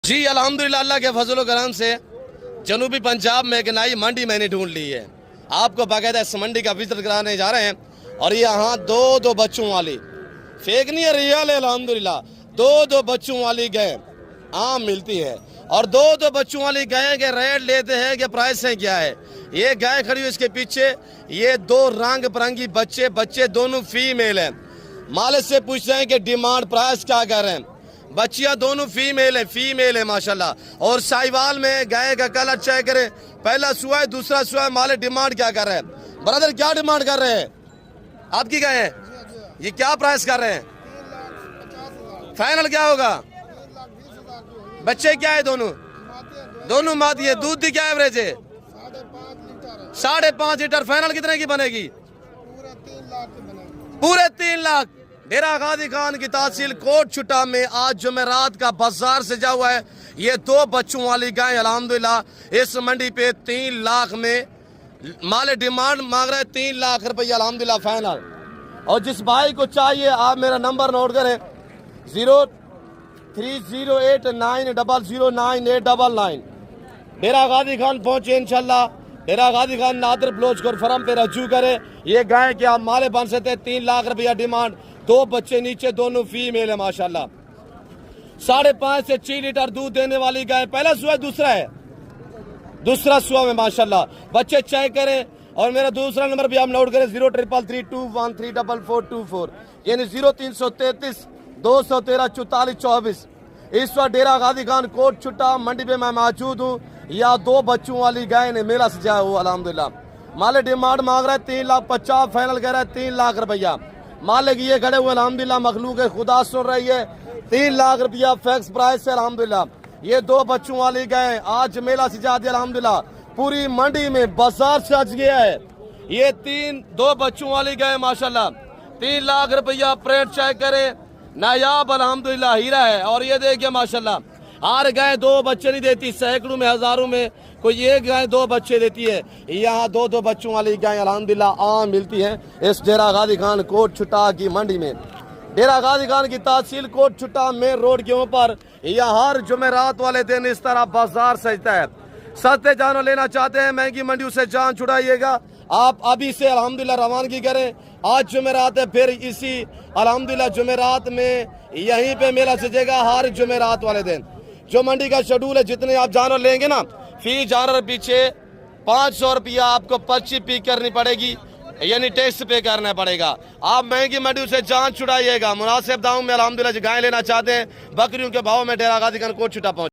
जी अल्हम्दुलिल्लाह अल्लाह के फजल करम से जनूबी पंजाब में एक नई मंडी मैंने ढूंढ ली है। आपको बाकायदा इस मंडी का विजिट कराने जा रहे हैं। और यहाँ दो बच्चों वाली फेक नहीं है, रियल है अल्हम्दुलिल्लाह। दो बच्चों वाली गाय आम मिलती है और दो बच्चों वाली गाय के रेट लेते हैं कि प्राइस है क्या है। ये गाय खड़ी है, इसके पीछे ये दो रंग बिरंगी बच्चे दोनों फीमेल हैं। मालिक से पूछ रहे हैं कि डिमांड प्राइस क्या कर रहे हैं। बच्चियां दोनों फीमेल है माशाल्लाह। और साहिवाल में गाय का कलर चेक करें, पहला सुआ है दूसरा सुआ है। मालिक डिमांड क्या कर रहे हैं? ब्रदर क्या डिमांड कर रहे हैं? आपकी गाय है, ये क्या प्राइस कर रहे हैं? फाइनल क्या होगा? बच्चे क्या है? दोनों मादी है। दूध की क्या एवरेज है? 5.5 लीटर। फाइनल कितने की बनेगी? पूरे 3 लाख। डेरा गाजी खान की तहसील कोट छुटा में आज जुमेरात का बाजार सजा हुआ है। ये दो बच्चों वाली गाय अल्हम्दुलिल्लाह इस मंडी पे 3 लाख में माले डिमांड मांग रहे हैं। 3 लाख रुपया अल्हम्दुलिल्लाह फाइनल। और जिस भाई को चाहिए आप मेरा नंबर नोट करें 030890098899। डेरा गाजी खान पहुंचे इंशाल्लाह। डेरा गाजी खान नादर ब्लोच को फरम पे रजू करे। ये गाय के आप माले बन सकते 3 लाख रुपया डिमांड। 2 बच्चे नीचे, दोनों फीमेल है माशाल्लाह। 5.5 से 6 लीटर दूध देने वाली गाय। पहला सुआ दूसरा है, दूसरा सुआ में माशाल्लाह। बच्चे चेक करें। और मेरा दूसरा नंबर भी आप नोट करें 0333213424 यानी 0333 213 44 24। इस वक्त डेरा गाजी खान कोट छुट्टा मंडी पे मैं मौजूद हूँ। या 2 बच्चों वाली गाय ने मेला सजाया हुआ अल्हम्दुलिल्लाह। मालिक डिमांड मांग रहा है 3,50,000, फाइनल कह रहा है 3 लाख रुपया। मालिक ये खड़े हुए अल्हम्दुलिल्लाह, मखलूक खुदा सुन रही है। 3 लाख रुपया फिक्स प्राइस है अल्हम्दुलिल्लाह। ये 2 बच्चों वाली गाय आज मेला सजा दिया अल्हम्दुलिल्लाह। पूरी मंडी में बाजार सज गया है। ये 2 बच्चों वाली गाय माशाल्लाह। 3 लाख रुपया। प्रेट चेक करे, नायाब अल्हम्दुलिल्लाह हीरा है। और ये देखिए माशाल्लाह, हर गाय 2 बच्चे नहीं देती, सैकड़ों में हजारों में कोई एक गाय 2 बच्चे देती है। यहाँ 2 बच्चों वाली गाय अल्हम्दुलिल्लाह आम मिलती है इस डेरा गाजी खान कोट छुट्टा की मंडी में। डेरा गाजी खान की तहसील कोट छुट्टा मेन रोड के ऊपर यहाँ हर जुमेरात वाले दिन इस तरह बाजार सजता है। सस्ते जानवर लेना चाहते हैं, महंगी मंडियों से जान छुड़ाइएगा। आप अभी से अल्हम्दुलिल्लाह रवानगी करें। आज जुमेरात है, फिर इसी अल्हम्दुलिल्लाह जुमेरात में यहीं पे मेला सजेगा हर जुमेरात वाले दिन। जो मंडी का शेड्यूल है, जितने आप जानवर लेंगे ना, फी जानवर पीछे 500 रुपया आपको पर्ची पी करनी पड़ेगी, यानी टैक्स पे करना पड़ेगा। आप महंगी मंडी से जान छुड़ाइएगा। मुनासिब दामों में अल्हम्दुलिल्लाह गाय लेना चाहते हैं, बकरियों के भाव में डेरा गाजी खान कोट छुट्टा पहुंचे।